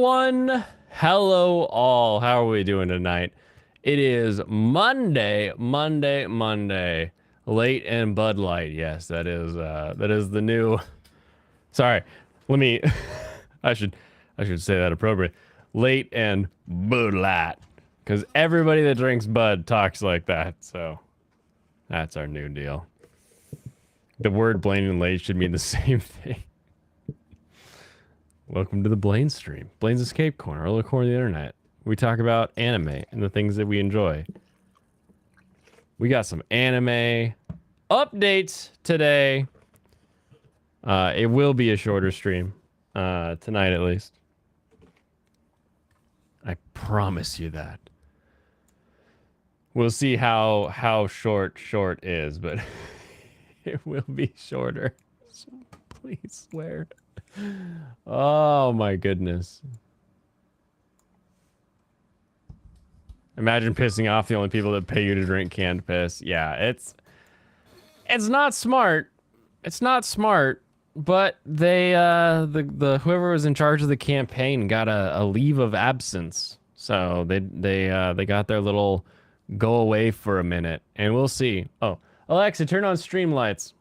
one, hello all. How are we doing tonight? It is Monday. Late and Bud Light. Yes, that is the new. Sorry, let me. I should say that appropriate. Late and Bud Light, because everybody that drinks Bud talks like that. So that's our new deal. The word Blaine and late should mean the same thing. Welcome to the Blaine stream. Blaine's Escape Corner, a little corner of the internet. We talk about anime and the things that we enjoy. We got some anime updates today. It will be a shorter stream. Tonight at least. I promise you that. We'll see how short is, but it will be shorter. So please swear. Oh my goodness. Imagine pissing off the only people that pay you to drink canned piss. Yeah, it's not smart. It's not smart, but they the whoever was in charge of the campaign got a leave of absence. So they got their little go away for a minute, and we'll see. Oh, Alexa, turn on stream lights.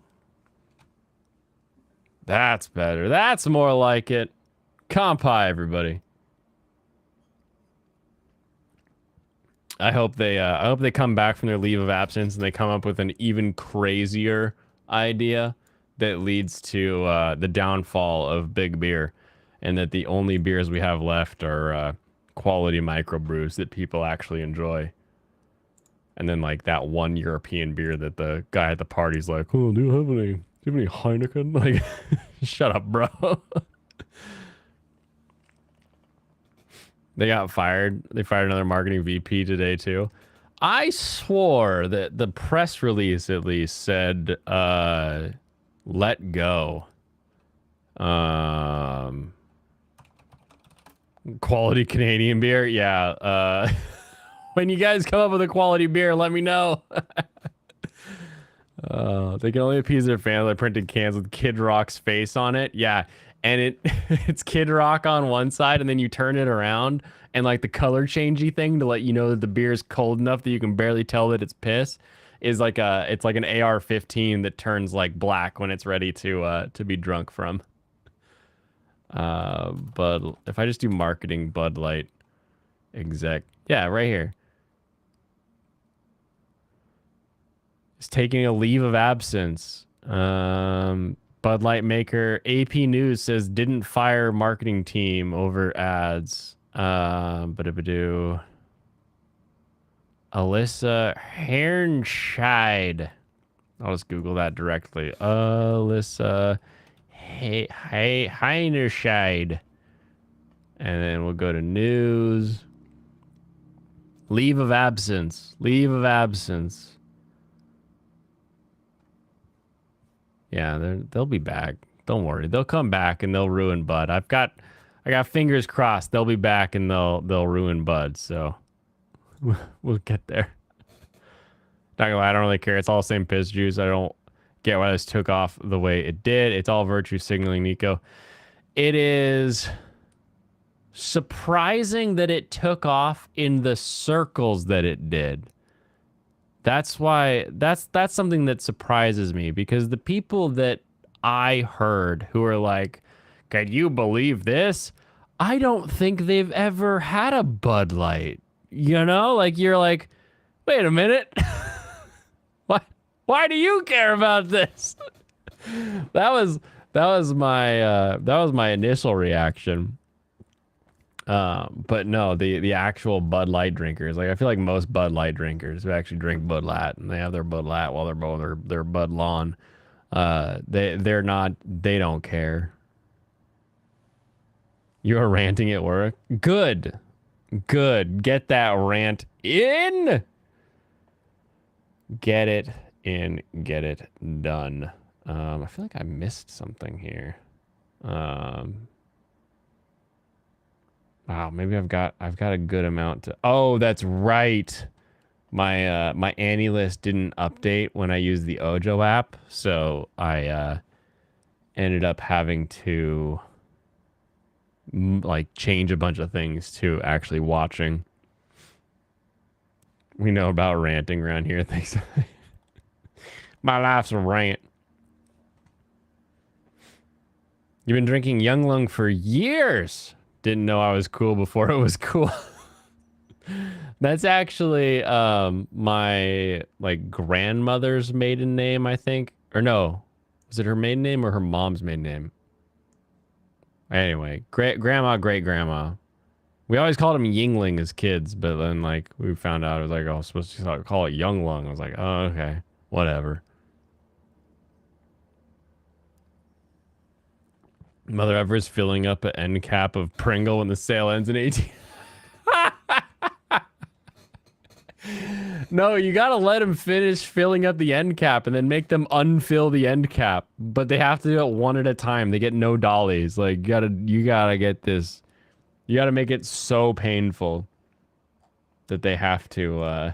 That's better. That's more like it. Compi, everybody. I hope they come back from their leave of absence and they come up with an even crazier idea that leads to the downfall of big beer, and that the only beers we have left are quality microbrews that people actually enjoy. And then like that one European beer that the guy at the party's like, "Oh, do you have any Heineken?" Like, shut up, bro. They got fired. They fired another marketing VP today too. I swore that the press release at least said let go. Quality Canadian beer. Yeah. When you guys come up with a quality beer, let me know. They can only appease their fans by printing cans with Kid Rock's face on it. Yeah, and it's Kid Rock on one side, and then you turn it around, and like the color changey thing to let you know that the beer is cold enough that you can barely tell that it's piss is like it's like an AR-15 that turns like black when it's ready to be drunk from. But if I just do marketing Bud Light exec, yeah, right here. Is taking a leave of absence. Bud Light maker AP News says didn't fire marketing team over ads. Alyssa Herrenscheid. I'll just Google that directly. Alyssa Heinerscheid. And then we'll go to news. Leave of absence. Leave of absence. Yeah, they'll be back. Don't worry. They'll come back and they'll ruin Bud. I got fingers crossed. They'll be back and they'll ruin Bud. So we'll get there. Not gonna lie, I don't really care. It's all the same piss juice. I don't get why this took off the way it did. It's all virtue signaling, Nico. It is surprising that it took off in the circles that it did. That's why that's something that surprises me, because the people that I heard who are like, "Can you believe this?" I don't think they've ever had a Bud Light. You know, like you're like, "Wait a minute. Why do you care about this?" That was my initial reaction. But no, the actual Bud Light drinkers, like I feel like most Bud Light drinkers who actually drink Bud Light and they have their Bud Light while they're blowing their Bud Lawn, they don't care. You're ranting at work? Good. Get that rant in. Get it in. Get it done. I feel like I missed something here. Wow, maybe I've got a good amount to. Oh, that's right. My my Annie list didn't update when I used the Ojo app, so I ended up having to like change a bunch of things to actually watching. We know about ranting around here. Thanks. My life's a rant. You've been drinking Young Lung for years. Didn't know I was cool before it was cool. That's actually my like grandmother's maiden name, I think. Or no, was it her maiden name or her mom's maiden name? Anyway, great grandma. We always called him Yingling as kids, but then like we found out it was like, oh, I was supposed to call it Young Lung. I was like, oh, okay, whatever. Mother Ever's filling up an end cap of Pringle when the sale ends in 18. No, you gotta let them finish filling up the end cap and then make them unfill the end cap. But they have to do it one at a time. They get no dollies. Like you gotta get this. You gotta make it so painful that they have to.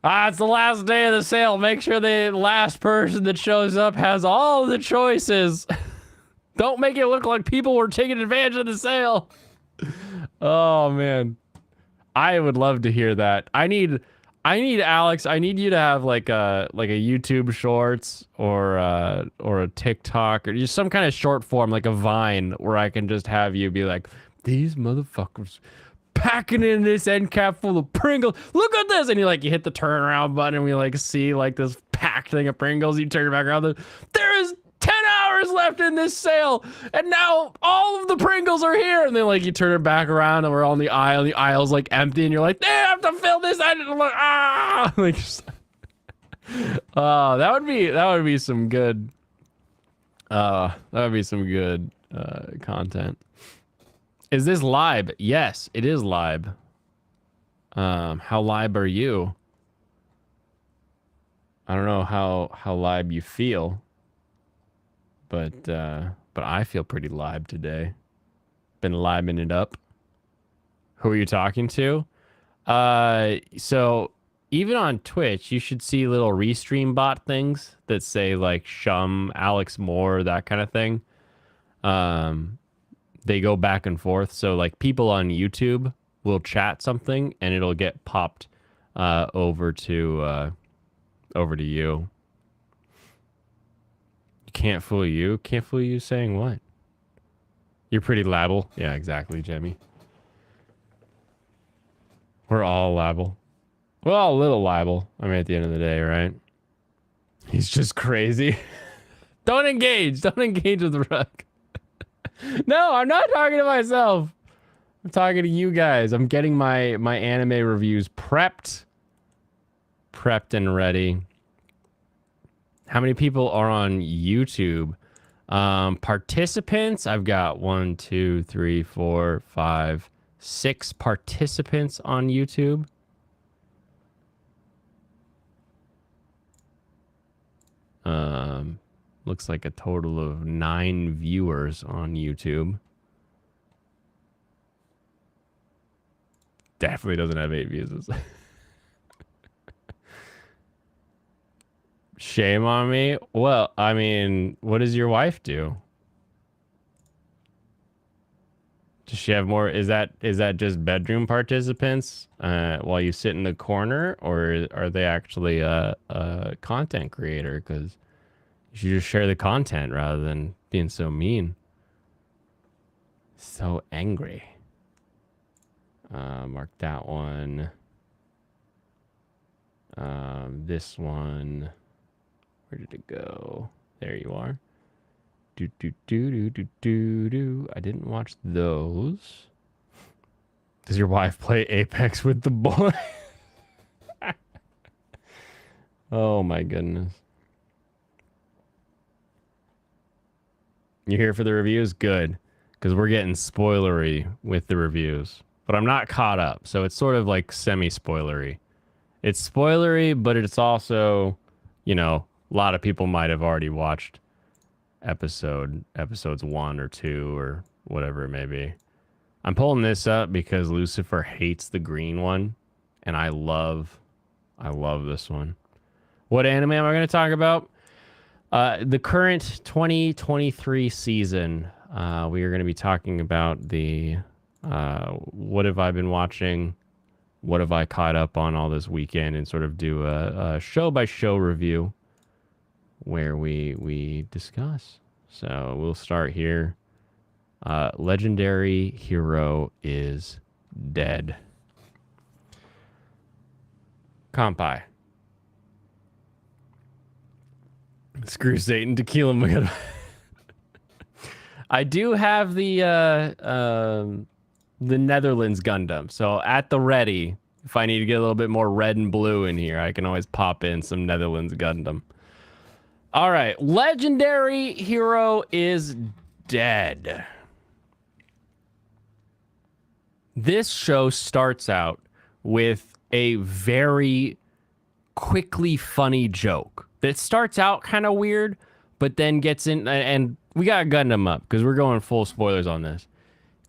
It's the last day of the sale. Make sure the last person that shows up has all the choices. Don't make it look like people were taking advantage of the sale. Oh man, I would love to hear that. I need Alex. I need you to have like a YouTube Shorts or a TikTok or just some kind of short form, like a Vine, where I can just have you be like, these motherfuckers packing in this end cap full of Pringles. Look at this, and you hit the turnaround button, and we like see like this packed thing of Pringles. You turn it back around. There is 10 hours left in this sale, and now all of the Pringles are here. And then like you turn it back around, and we're on the aisle. And the aisle's like empty, and you're like, they have to fill this. Like, oh, that would be some good. That would be some good content. Is this live? Yes, it is live. How live are you? I don't know how live you feel, but I feel pretty live today. Been living it up. Who are you talking to? So even on Twitch, you should see little restream bot things that say like Shum, Alex Moore, that kind of thing. They go back and forth. So like people on YouTube will chat something and it'll get popped over to you. Can't fool you. Can't fool you saying what? You're pretty labble. Yeah, exactly, Jemmy. We're all labble. We're all a little libel. I mean, at the end of the day, right? He's just crazy. Don't engage. Don't engage with the rug. No, I'm not talking to myself. I'm talking to you guys. I'm getting my anime reviews prepped and ready. How many people are on YouTube? Participants, I've got 1, 2, 3, 4, 5, 6 participants on YouTube. Looks like a total of 9 viewers on YouTube. Definitely doesn't have 8 views. Shame on me. Well, I mean, what does your wife do? Does she have more? Is that just bedroom participants while you sit in the corner, or are they actually a content creator? Because you should just share the content rather than being so mean. So angry. Mark that one. This one. Where did it go? There you are. Do. I didn't watch those. Does your wife play Apex with the boy? Oh my goodness. You here for the reviews? Good. Because we're getting spoilery with the reviews. But I'm not caught up. So it's sort of like semi-spoilery. It's spoilery, but it's also, you know, a lot of people might have already watched episodes 1 or 2 or whatever it may be. I'm pulling this up because Lucifer hates the green one. And I love this one. What anime am I going to talk about? The current 2023 season, we are going to be talking about the what have I been watching, what have I caught up on all this weekend, and sort of do a show by show review where we discuss. So we'll start here. Legendary hero is dead. Kampai. Screw Satan, tequila. I do have the Netherlands Gundam, so at the ready, if I need to get a little bit more red and blue in here, I can always pop in some Netherlands Gundam. All right, legendary hero is dead. This show starts out with a very quickly funny joke that starts out kind of weird, but then gets in, and we got Gundam up because we're going full spoilers on this.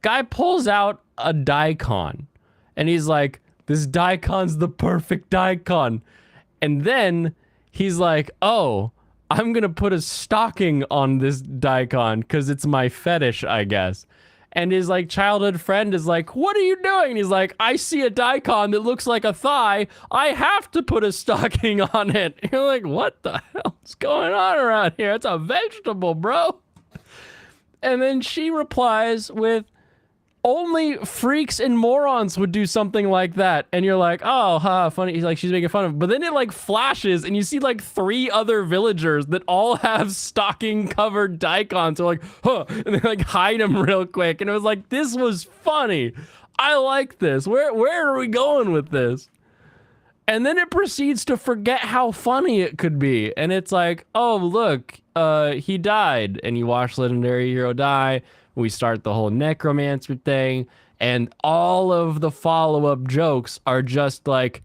Guy pulls out a daikon, and he's like, this daikon's the perfect daikon. And then he's like, oh, I'm going to put a stocking on this daikon because it's my fetish, I guess. And his like childhood friend is like, what are you doing? And he's like, I see a daikon that looks like a thigh. I have to put a stocking on it. And you're like, what the hell's going on around here? It's a vegetable, bro. And then she replies with, only freaks and morons would do something like that. And you're like, oh, funny. He's like, she's making fun of him. But then it like flashes and you see like 3 other villagers that all have stocking covered daikons. They're like, huh. And they like hide them real quick. And it was like, this was funny. I like this. Where are we going with this? And then it proceeds to forget how funny it could be. And it's like, oh, look, he died. And you watch Legendary Hero die. We start the whole necromancer thing, and all of the follow-up jokes are just like,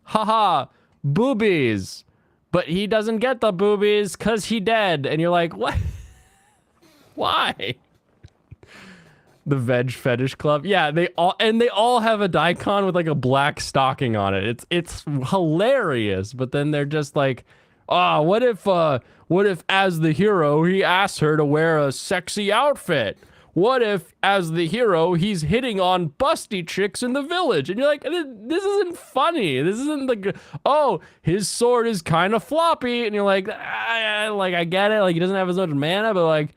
haha, boobies. But he doesn't get the boobies because he dead. And you're like, what? Why? The Veg Fetish Club. Yeah, they all have a daikon with like a black stocking on it. It's hilarious. But then they're just like, oh, what if as the hero he asks her to wear a sexy outfit? What if, as the hero, he's hitting on busty chicks in the village? And you're like, this isn't funny. This isn't like, oh, his sword is kind of floppy. And you're like, I get it. Like, he doesn't have as much mana, but like,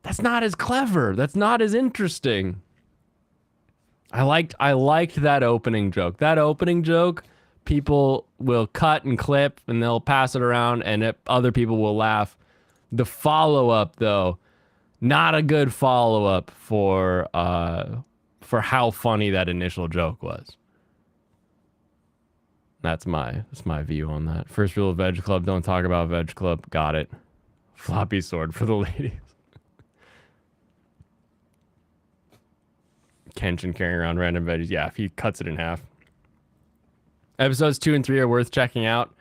that's not as clever. That's not as interesting. I liked that opening joke. That opening joke, people will cut and clip and they'll pass it around and other people will laugh. The follow-up, though, not a good follow-up for how funny that initial joke was. That's my view on that. First rule of Veg Club, don't talk about Veg Club. Got it. Floppy sword for the ladies. Kenshin carrying around random veggies. Yeah, if he cuts it in half. Episodes 2 and 3 are worth checking out.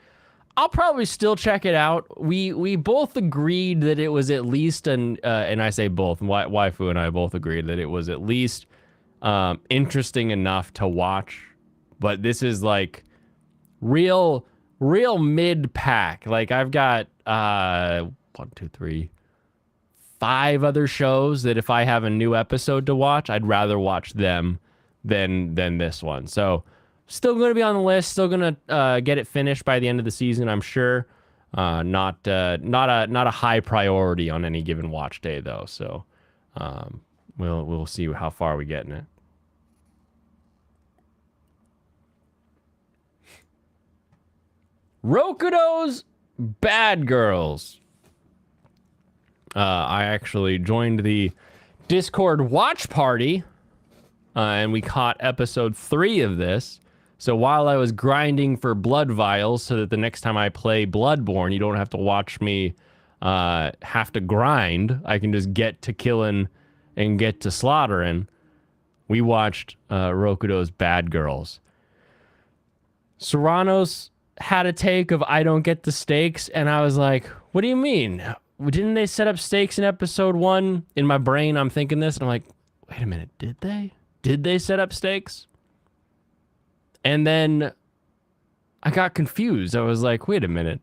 I'll probably still check it out. We both agreed that it was at least and I say both. Waifu and I both agreed that it was at least interesting enough to watch. But this is like real mid pack. Like I've got 1, 2, 3, 5 other shows that if I have a new episode to watch, I'd rather watch them than this one. So still going to be on the list. Still going to get it finished by the end of the season, I'm sure. Not a high priority on any given watch day though. So we'll see how far we get in it. Rokudo's Bad Girls. I actually joined the Discord watch party, and we caught episode 3 of this. So while I was grinding for blood vials so that the next time I play Bloodborne, you don't have to watch me have to grind. I can just get to killing and get to slaughtering. We watched Rokudo's Bad Girls. Serranos had a take of I don't get the stakes, and I was like, what do you mean? Didn't they set up stakes in episode 1? In my brain, I'm thinking this, and I'm like, wait a minute, did they? Did they set up stakes? And then I got confused. I was like, wait a minute.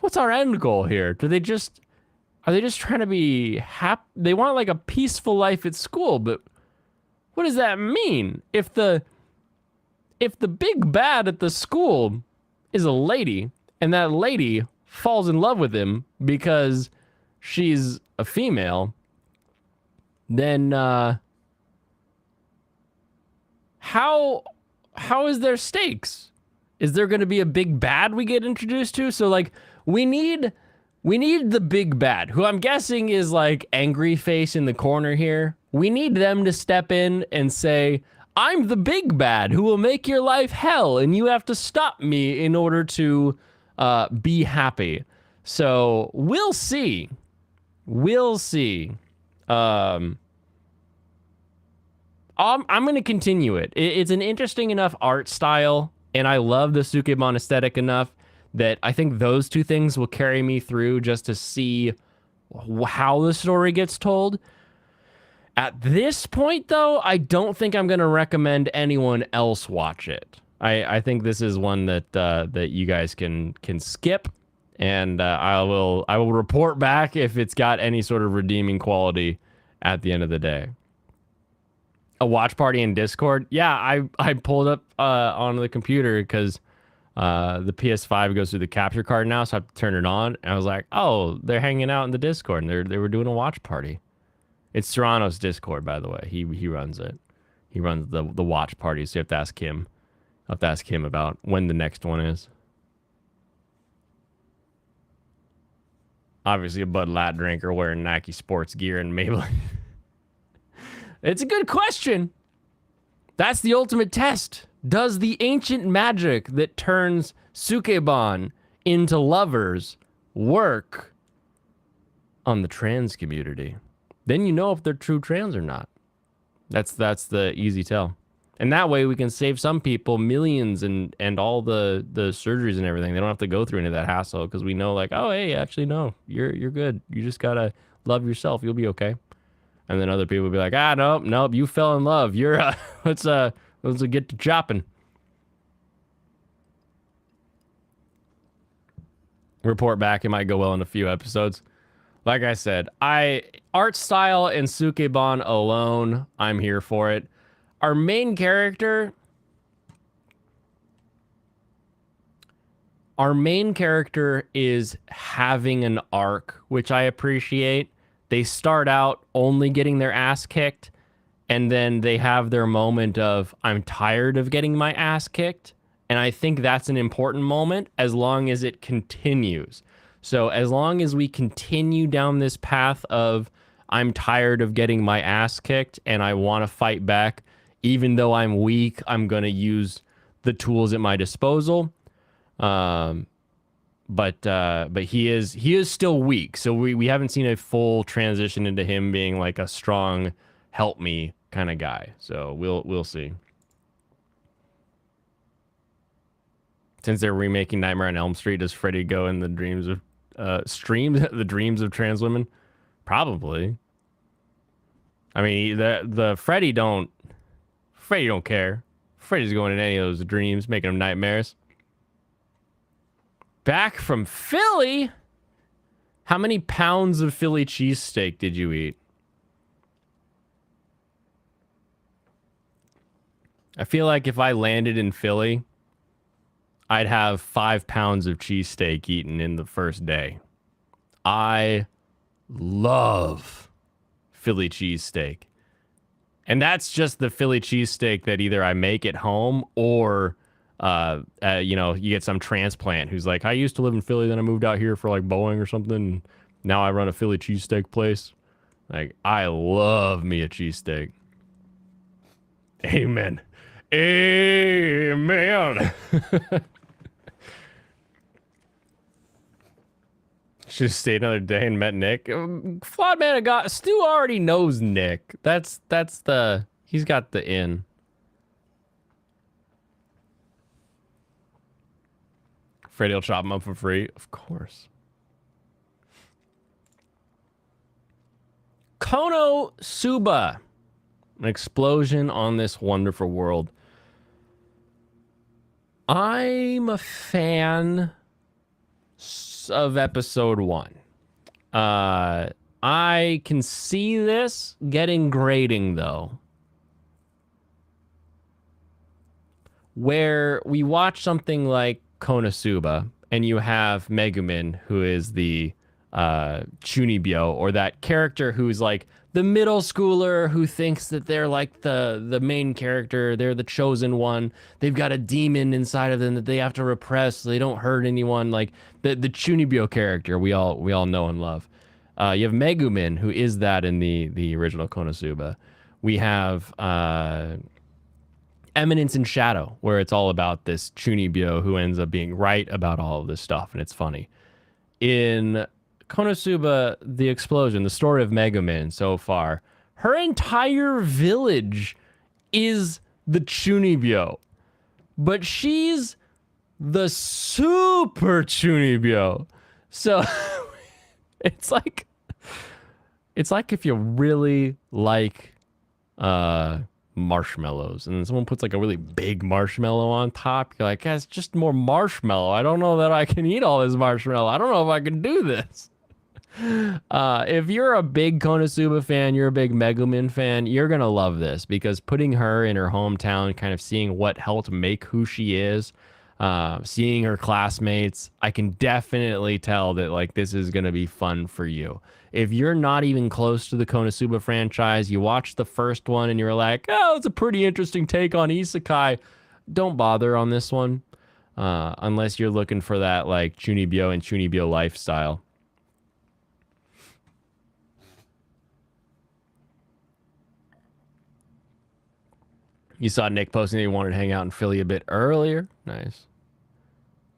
what's our end goal here? Are they just trying to be happy? They want like a peaceful life at school, but what does that mean? If the big bad at the school is a lady, and that lady falls in love with him because she's a female, then how is there stakes? Is there going to be a big bad we get introduced to? So like we need the big bad, who I'm guessing is like angry face in the corner here. We need them to step in and say, I'm the big bad who will make your life hell, and you have to stop me in order to be happy. So we'll see. We'll see. I'm going to continue it. It's an interesting enough art style, and I love the Sukeban aesthetic enough that I think those two things will carry me through just to see how the story gets told. At this point, though, I don't think I'm going to recommend anyone else watch it. I think this is one that you guys can skip, and I will report back if it's got any sort of redeeming quality at the end of the day. A watch party in Discord? Yeah, I pulled up onto the computer because the PS5 goes through the capture card now, so I have to turn it on. And I was like, oh, they're hanging out in the Discord, and they were doing a watch party. It's Serrano's Discord, by the way. He runs it. He runs the watch parties. So you have to ask him. I'll have to ask him about when the next one is. Obviously, a Bud Light drinker wearing Nike sports gear and Maybelline. It's a good question. That's the ultimate test. Does the ancient magic that turns Sukeban into lovers work on the trans community? Then you know if they're true trans or not. That's the easy tell. And that way we can save some people millions and all the surgeries and everything. They don't have to go through any of that hassle because we know like, oh, hey, actually, no, you're good. You just got to love yourself. You'll be okay. And then other people will be like, nope, you fell in love. You're, let's get to chopping. Report back. It might go well in a few episodes. Like I said, art style and Sukeban alone, I'm here for it. Our main character is having an arc, which I appreciate. They start out only getting their ass kicked, and then they have their moment of, I'm tired of getting my ass kicked. And I think that's an important moment as long as it continues. So as long as we continue down this path of, I'm tired of getting my ass kicked and I want to fight back, even though I'm weak, I'm going to use the tools at my disposal. But he is still weak. So we haven't seen a full transition into him being like a strong help me kind of guy. So we'll see. Since they're remaking Nightmare on Elm Street, does Freddy go in the dreams of the dreams of trans women? Probably. I mean, the Freddy don't care. Freddy's going in any of those dreams, making them nightmares. Back from Philly. How many pounds of Philly cheesesteak did you eat? I feel like if I landed in Philly, I'd have 5 pounds of cheesesteak eaten in the first day. I love Philly cheesesteak. And that's just the Philly cheesesteak that either I make at home or, you get some transplant who's like, I used to live in Philly, then I moved out here for like Boeing or something. Now I run a Philly cheesesteak place. Like, I love me a cheesesteak. Amen. Amen. Should have stayed another day and met Nick. Flawed Man of God. Stu already knows Nick. That's he's got the in. Freddy will chop him up for free. Of course. Konosuba. An explosion on this wonderful world. I'm a fan thoughts of episode 1. I can see this getting grading though. Where we watch something like Konosuba and you have Megumin, who is the Chunibyo, or that character who's like the middle schooler who thinks that they're like the main character, they're the chosen one. They've got a demon inside of them that they have to repress so they don't hurt anyone. Like the Chunibyo character we all know and love. You have Megumin, who is that in the original Konosuba. We have Eminence in Shadow, where it's all about this Chunibyo who ends up being right about all of this stuff, and it's funny. In Konosuba, the explosion, the story of Megumin so far, her entire village is the Chunibyo, but she's the super Chunibyo. So it's like if you really like marshmallows and then someone puts like a really big marshmallow on top, you're like, it's just more marshmallow. I don't know that I can eat all this marshmallow. I don't know if I can do this. If you're a big Konosuba fan, you're a big Megumin fan, you're gonna love this, because putting her in her hometown, kind of seeing what helped make who she is, seeing her classmates, I can definitely tell that like this is gonna be fun for you. If you're not even close to the Konosuba franchise, you watch the first one and you're like, oh, it's a pretty interesting take on isekai, don't bother on this one, unless you're looking for that like Chunibyo and Chunibyo lifestyle. You saw Nick posting that he wanted to hang out in Philly a bit earlier. Nice.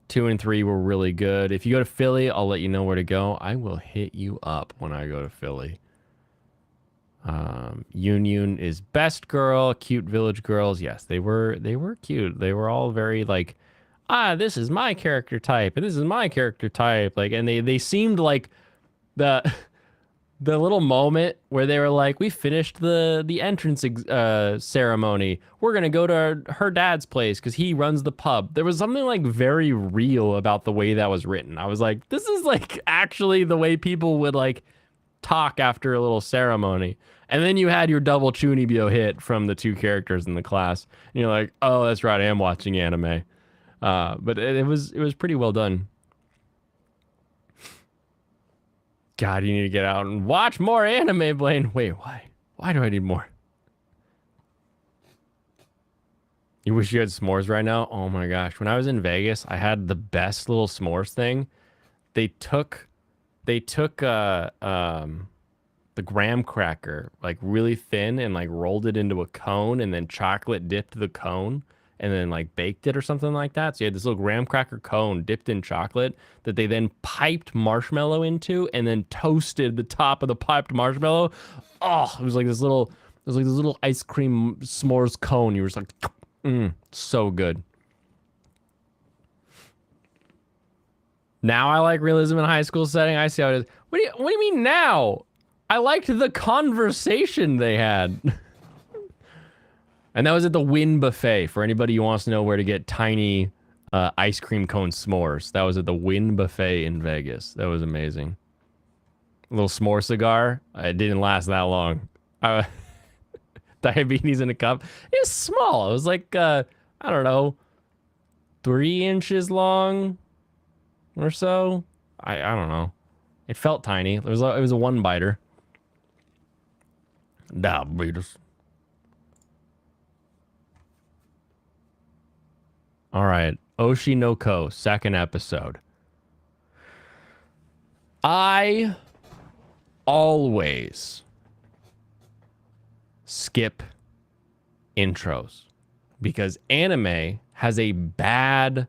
2 and 3 were really good. If you go to Philly, I'll let you know where to go. I will hit you up when I go to Philly. Union is best girl. Cute village girls. Yes, they were cute. They were all very like, this is my character type, and this is my character type. Like, and they seemed like the little moment where they were like, we finished the entrance ceremony. We're going to go to her dad's place because he runs the pub. There was something like very real about the way that was written. I was like, this is like actually the way people would like talk after a little ceremony. And then you had your double Chunibyo hit from the 2 characters in the class. And you're like, oh, that's right, I am watching anime. But it was pretty well done. God, you need to get out and watch more anime, Blaine. Wait, why? Why do I need more? You wish you had s'mores right now? Oh my gosh. When I was in Vegas, I had the best little s'mores thing. They took the graham cracker, like really thin, and like rolled it into a cone and then chocolate dipped the cone and then like baked it or something like that. So you had this little graham cracker cone dipped in chocolate that they then piped marshmallow into and then toasted the top of the piped marshmallow. Oh, it was like this little ice cream s'mores cone. You were just like, so good. Now I like realism in a high school setting. I see how it is. What do you mean now? I liked the conversation they had. And that was at the Wynn Buffet, for anybody who wants to know where to get tiny ice cream cone s'mores. That was at the Wynn Buffet in Vegas. That was amazing. A little s'more cigar. It didn't last that long. Diabetes in a cup. It was small. It was like, I don't know, 3 inches long or so. I don't know. It felt tiny. It was a 1-biter. Diabetes. All right, Oshi no Ko, 2nd episode. I always skip intros because anime has a bad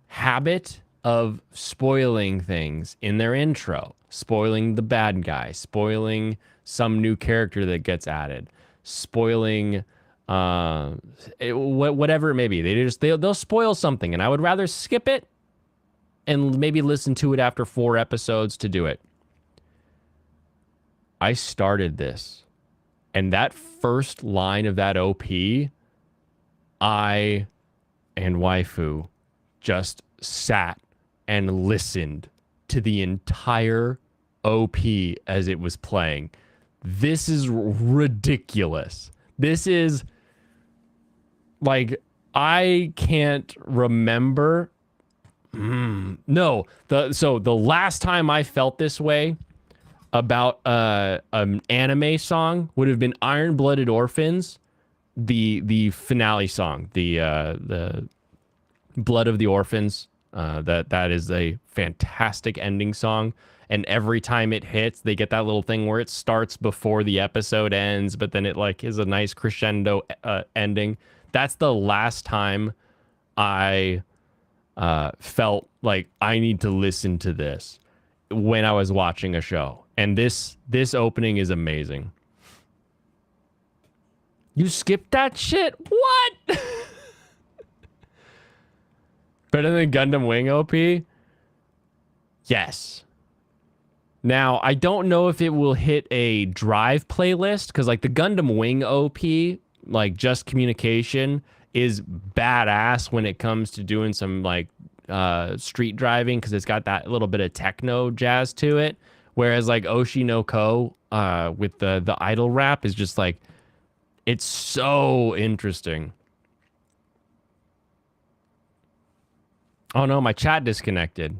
habit of spoiling things in their intro, spoiling the bad guy, spoiling some new character that gets added, spoiling whatever it may be. They'll spoil something, and I would rather skip it and maybe listen to it after 4 episodes to do it. I started this, and that first line of that OP, I and waifu just sat and listened to the entire OP as it was playing. This is ridiculous. This is like, I can't remember. No, the last time I felt this way about an anime song would have been Iron Blooded Orphans, the finale song, the Blood of the Orphans. That is a fantastic ending song. And every time it hits, they get that little thing where it starts before the episode ends, but then it like is a nice crescendo ending. That's the last time I felt like I need to listen to this when I was watching a show. And this opening is amazing. You skipped that shit? What? Better than Gundam Wing OP? Yes. Now, I don't know if it will hit a Drive playlist, because like the Gundam Wing OP, like Just Communication, is badass when it comes to doing some like street driving, because it's got that little bit of techno jazz to it. Whereas like Oshi no Ko with the idol rap is just like, it's so interesting. Oh no, my chat disconnected.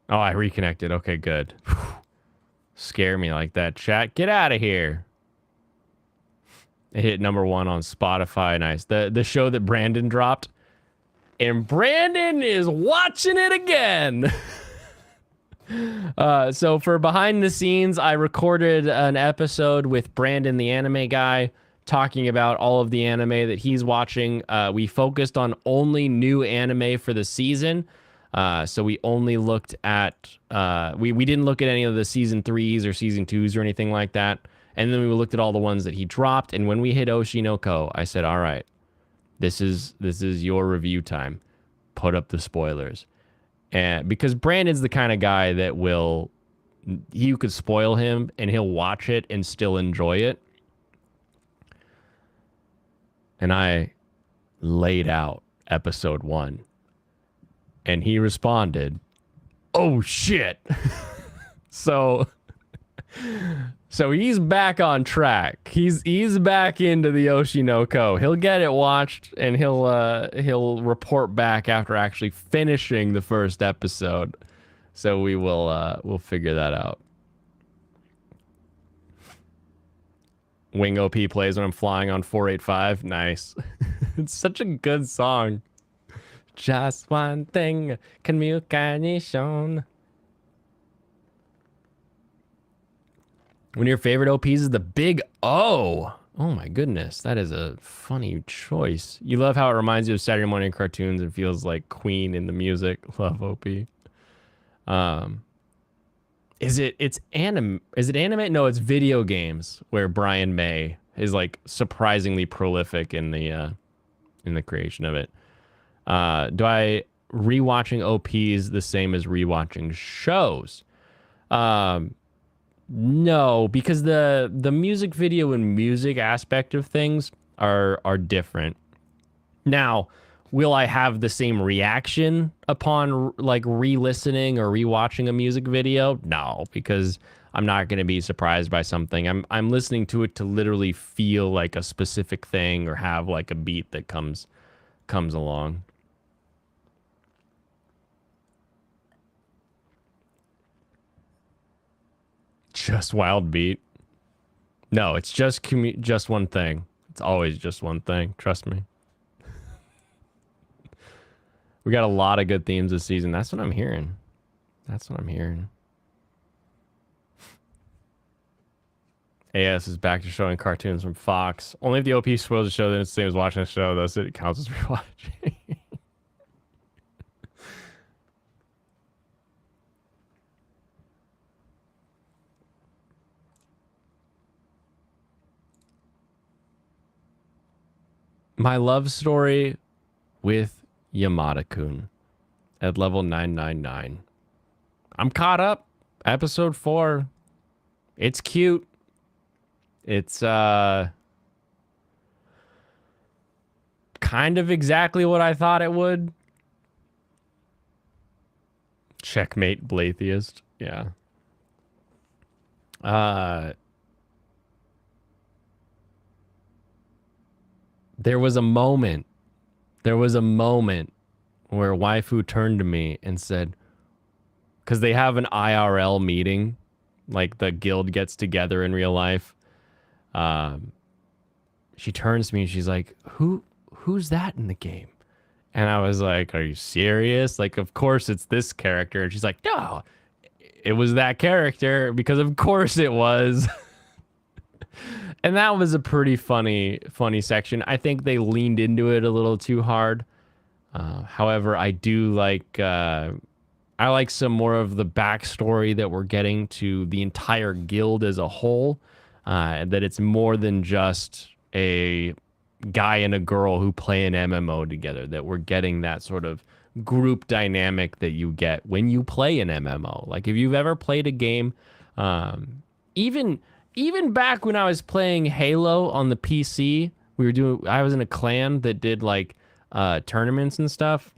Oh, I reconnected. Okay, good. Scare me like that, chat. Get out of here. It hit #1 on Spotify. Nice. The show that Brandon dropped. And Brandon is watching it again. So for behind the scenes, I recorded an episode with Brandon, the anime guy, talking about all of the anime that he's watching. We focused on only new anime for the season. So we only looked at, we didn't look at any of the season 3s or season 2s or anything like that. And then we looked at all the ones that he dropped. And when we hit Oshi no Ko, I said, all right, this is your review time. Put up the spoilers. And because Brandon's the kind of guy that you could spoil him and he'll watch it and still enjoy it. And I laid out episode 1. And he responded, "Oh shit." So he's back on track. He's back into the Oshi no Ko. He'll get it watched and he'll report back after actually finishing the first episode. So we'll figure that out. Wing OP plays when I'm flying on 485. Nice. It's such a good song. Just one thing, communication. One of your favorite OPs is the Big O. Oh my goodness, that is a funny choice. You love how it reminds you of Saturday morning cartoons and feels like Queen in the music. Love OP. Is it anime? No, it's video games where Brian May is like surprisingly prolific in the creation of it. Do I rewatching OPs the same as rewatching shows? No, because the music video and music aspect of things are different. Now, will I have the same reaction upon like re-listening or rewatching a music video? No, because I'm not going to be surprised by something. I'm listening to it to literally feel like a specific thing or have like a beat that comes along. Just Wild Beat. No, it's just one thing. It's always just one thing. Trust me. We got a lot of good themes this season. That's what I'm hearing. AS is back to showing cartoons from Fox. Only if the OP spoils the show, then it's the same as watching a show. Thus, it counts as rewatching. My love story with Yamada-kun at level 999. I'm caught up. Episode 4. It's cute. It's kind of exactly what I thought it would. Checkmate, Blathiest. Yeah. Uh, there was a moment. There was a moment where waifu turned to me and said, because they have an IRL meeting, like the guild gets together in real life. Um, she turns to me and she's like, who's that in the game? And I was like, are you serious? Like, of course it's this character. And she's like, no, it was that character because of course it was. And that was a pretty funny section. I think they leaned into it a little too hard. However, I do like I like some more of the backstory that we're getting to the entire guild as a whole. That it's more than just a guy and a girl who play an MMO together. That we're getting that sort of group dynamic that you get when you play an MMO. Like if you've ever played a game, even back when I was playing Halo on the PC, I was in a clan that did like tournaments and stuff,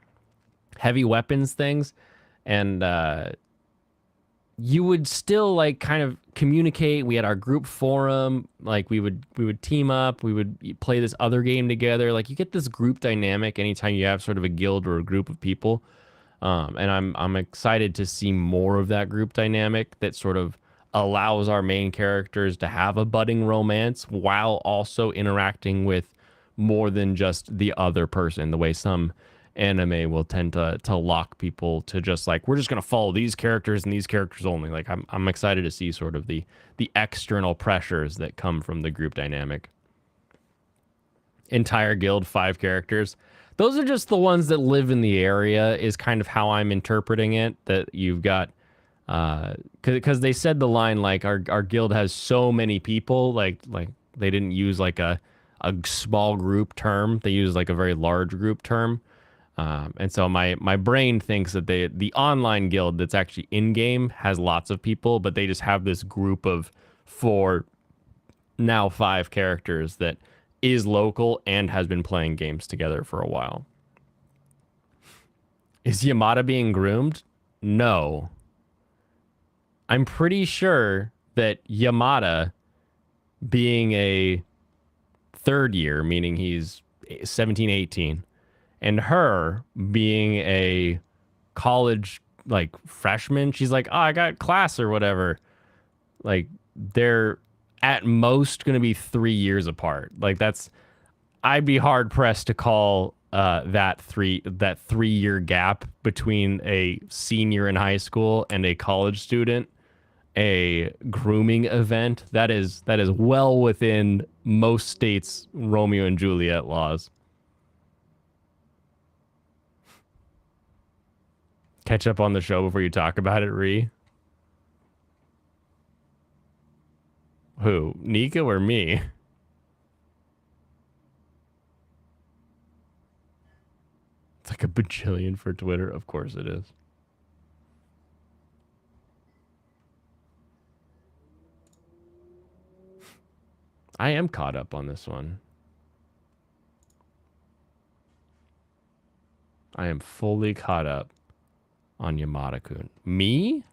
heavy weapons things, and you would still like kind of communicate. We had our group forum, like we would team up, we would play this other game together. Like you get this group dynamic anytime you have sort of a guild or a group of people. And I'm excited to see more of that group dynamic that sort of allows our main characters to have a budding romance while also interacting with more than just the other person, the way some anime will tend to lock people to just like, we're just going to follow these characters and these characters only. Like I'm excited to see sort of the external pressures that come from the group dynamic. Entire guild, 5 characters. Those are just the ones that live in the area is kind of how I'm interpreting it. That you've got because they said the line like our guild has so many people, like they didn't use like a small group term, they use like a very large group term, and so my brain thinks that the online guild that's actually in game has lots of people, but they just have this group of 4, now 5 characters that is local and has been playing games together for a while. Is Yamada being groomed? No. I'm pretty sure that Yamada, being a third year, meaning he's 17, 18, and her being a college, like, freshman, she's like, oh, I got class or whatever. Like, they're at most going to be 3 years apart. Like, I'd be hard pressed to call that 3-year gap between a senior in high school and a college student a grooming event. That is well within most states' Romeo and Juliet laws. Catch up on the show before you talk about it, Ree. Who? Nico or me? It's like a bajillion for Twitter. Of course it is. I am caught up on this one. I am fully caught up on Yamada-kun. Me?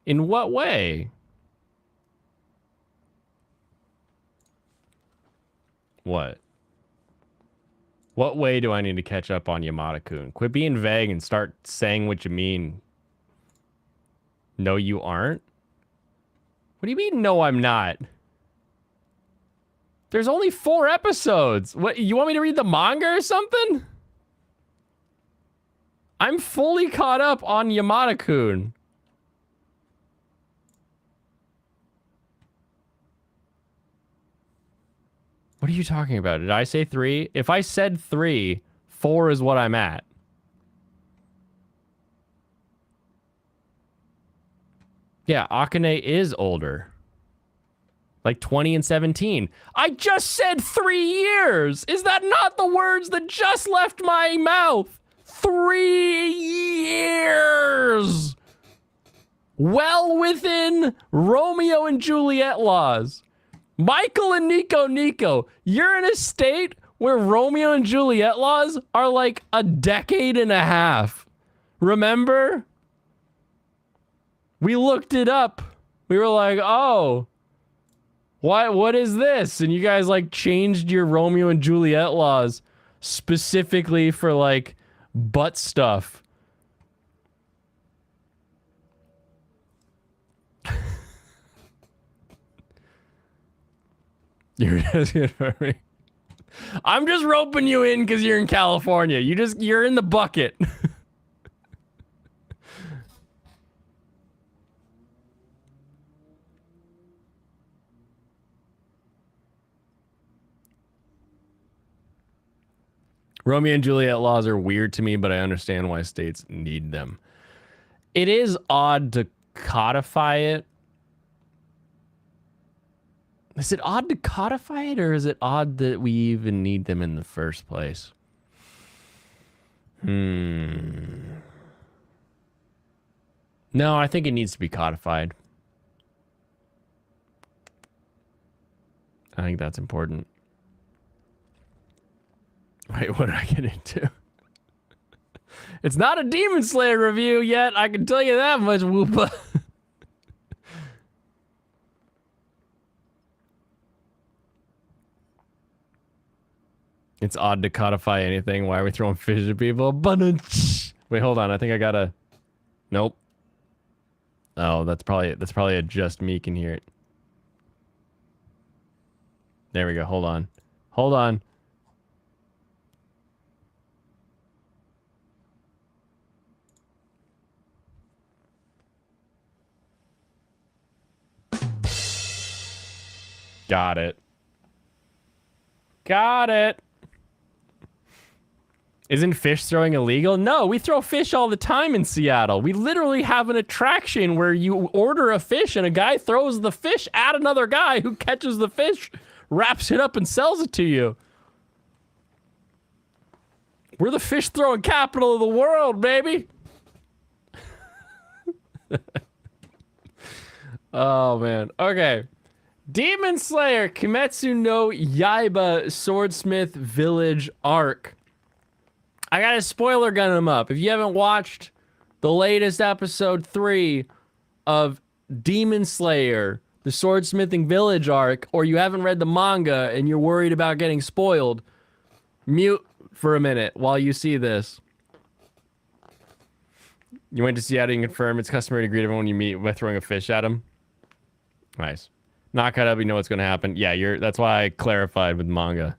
In what way? What? What way do I need to catch up on Yamada-kun? Quit being vague and start saying what you mean. No, you aren't? What do you mean, no, I'm not? There's only 4 episodes. What, you want me to read the manga or something? I'm fully caught up on Yamada-kun. What are you talking about? Did I say 3? If I said 3, 4 is what I'm at. Yeah, Akane is older. Like 20 and 17. I just said 3 years! Is that not the words that just left my mouth? 3 years! Well within Romeo and Juliet laws. Michael and Nico, you're in a state where Romeo and Juliet laws are like a decade and a half. Remember? We looked it up. We were like, oh, what is this? And you guys like changed your Romeo and Juliet laws specifically for like butt stuff. You're just I'm just roping you in because you're in California. You're in the bucket. Romeo and Juliet laws are weird to me, but I understand why states need them. It is odd to codify it. Is it odd to codify it, or is it odd that we even need them in the first place? No, I think it needs to be codified. I think that's important. Wait, what did I get into? It's not a Demon Slayer review yet, I can tell you that much, Whoopa. It's odd to codify anything. Why are we throwing fish at people? Wait, hold on. I think I gotta... Nope. Oh, that's probably a just me can hear it. There we go. Hold on. Hold on. Got it. Got it. Isn't fish throwing illegal? No, we throw fish all the time in Seattle. We literally have an attraction where you order a fish and a guy throws the fish at another guy who catches the fish, wraps it up and sells it to you. We're the fish throwing capital of the world, baby. Oh, man. Okay. Demon Slayer Kimetsu no Yaiba Swordsmith Village Arc. I gotta spoiler gun them up. If you haven't watched the latest episode 3 of Demon Slayer, the Swordsmithing Village arc, or you haven't read the manga and you're worried about getting spoiled, mute for a minute while you see this. You went to Seattle and confirm it's customary to greet everyone you meet by throwing a fish at them. Nice. Knock it up, you know what's gonna happen. Yeah, that's why I clarified with manga.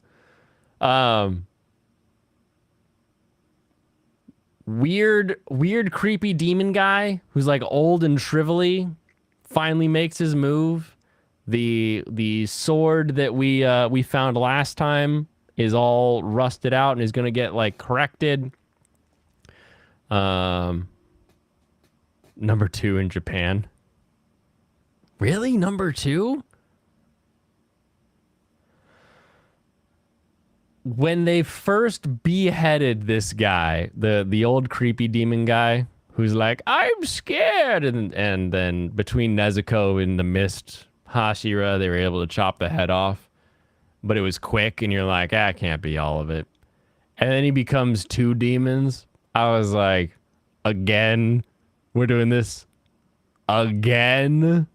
Weird, creepy demon guy who's like old and shrivelly finally makes his move. The sword that we found last time is all rusted out and is gonna get like corrected. Number 2 in Japan. Really? Number 2? When they first beheaded this guy, the old creepy demon guy, who's like, I'm scared, and then between Nezuko and the mist Hashira, they were able to chop the head off, but it was quick, and you're like, it can't be all of it. And then he becomes 2 demons. I was like, again? We're doing this again?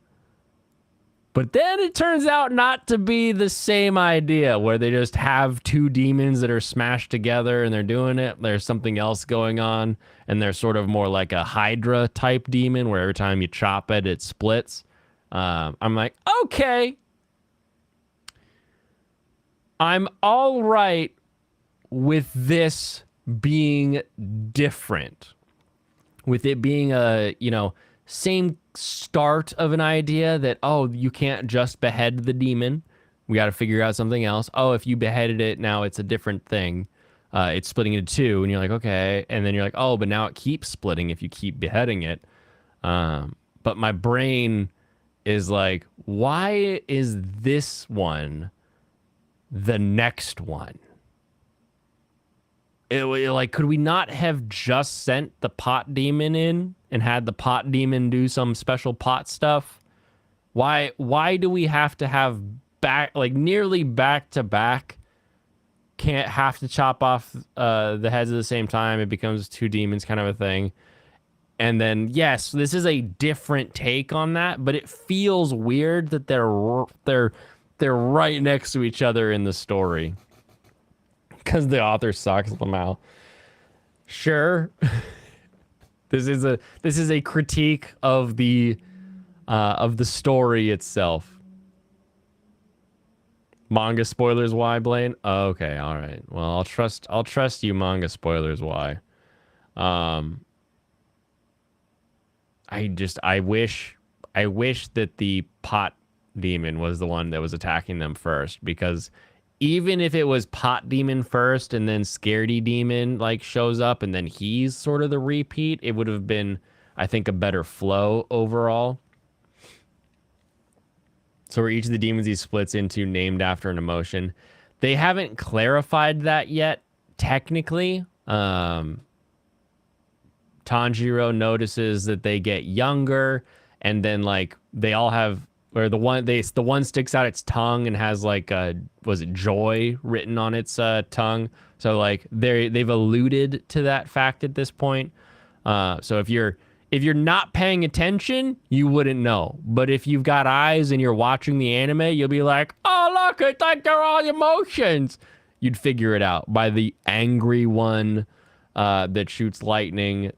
But then it turns out not to be the same idea where they just have 2 demons that are smashed together and they're doing it. There's something else going on, and they're sort of more like a Hydra type demon where every time you chop it, it splits. I'm like, okay. I'm all right with this being different. With it being a, same start of an idea that, oh, you can't just behead the demon. We got to figure out something else. Oh, if you beheaded it, now it's a different thing. It's splitting into 2, and you're like, okay. And then you're like, oh, but now it keeps splitting if you keep beheading it. But my brain is like, why is this one the next one? Like, could we not have just sent the pot demon in and had the pot demon do some special pot stuff? Why do we have to have nearly back to back? Can't have to chop off the heads at the same time. It becomes 2 demons kind of a thing. And then yes, this is a different take on that, but it feels weird that they're right next to each other in the story because the author sucks them out. Sure, this is a critique of the story itself. Manga spoilers why, Blaine? Okay, all right. Well, I'll trust you manga spoilers why. Um I wish that the pot demon was the one that was attacking them first, because even if it was pot demon first and then scaredy demon like shows up and then he's sort of the repeat, it would have been, I think, a better flow overall. So where each of the demons he splits into named after an emotion. They haven't clarified that yet, technically. Tanjiro notices that they get younger, and then like they all have, or the one sticks out its tongue and has like was it joy written on its tongue. So like they've alluded to that fact at this point. So if you're not paying attention, you wouldn't know. But if you've got eyes and you're watching the anime, you'll be like, oh, look, it's like they're all emotions. You'd figure it out by the angry one that shoots lightning.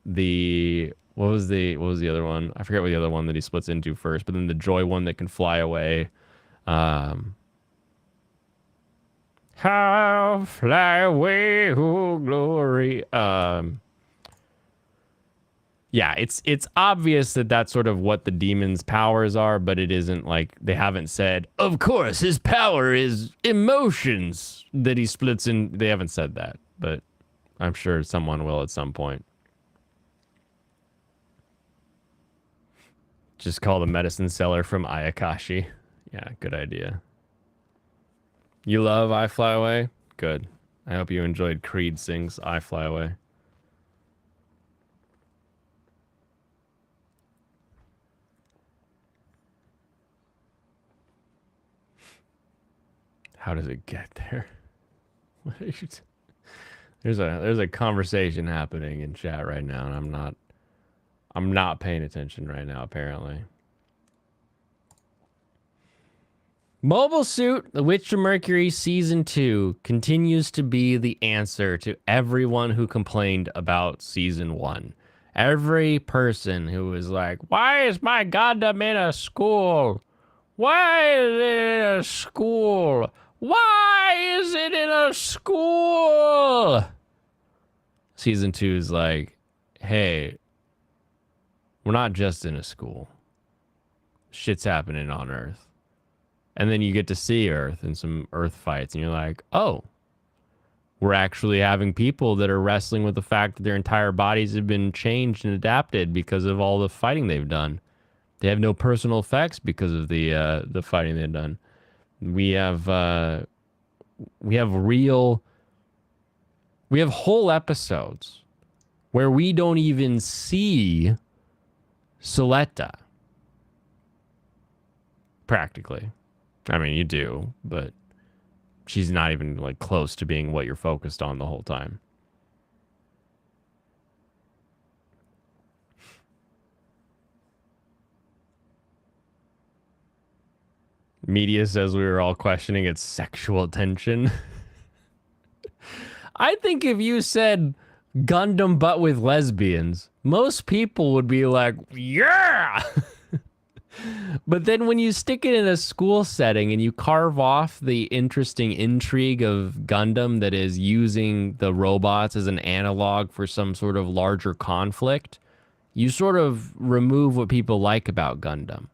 What was the other one? I forget what the other one that he splits into first, but then the joy one that can fly away. How fly away, oh glory. Yeah, it's obvious that that's sort of what the demon's powers are, but it isn't like they haven't said, of course, his power is emotions that he splits in. They haven't said that, but I'm sure someone will at some point. Just call the medicine seller from Ayakashi. Yeah, good idea. You love I Fly Away? Good. I hope you enjoyed Creed sings I Fly Away. How does it get there? There's a conversation happening in chat right now, and I'm not paying attention right now, apparently. Mobile Suit, The Witcher Mercury Season 2 continues to be the answer to everyone who complained about Season 1. Every person who was like, why is my Gundam in a school? Why is it in a school? Why is it in a school? Season 2 is like, hey, we're not just in a school. Shit's happening on Earth. And then you get to see Earth and some Earth fights, and you're like, oh, we're actually having people that are wrestling with the fact that their entire bodies have been changed and adapted because of all the fighting they've done. They have no personal effects because of the fighting they've done. We have whole episodes where we don't even see Suletta. Practically. I mean, you do, but she's not even like close to being what you're focused on the whole time. Media says we were all questioning its sexual tension. I think if you said Gundam but with lesbians, most people would be like, yeah! But then when you stick it in a school setting and you carve off the interesting intrigue of Gundam that is using the robots as an analog for some sort of larger conflict, you sort of remove what people like about Gundam.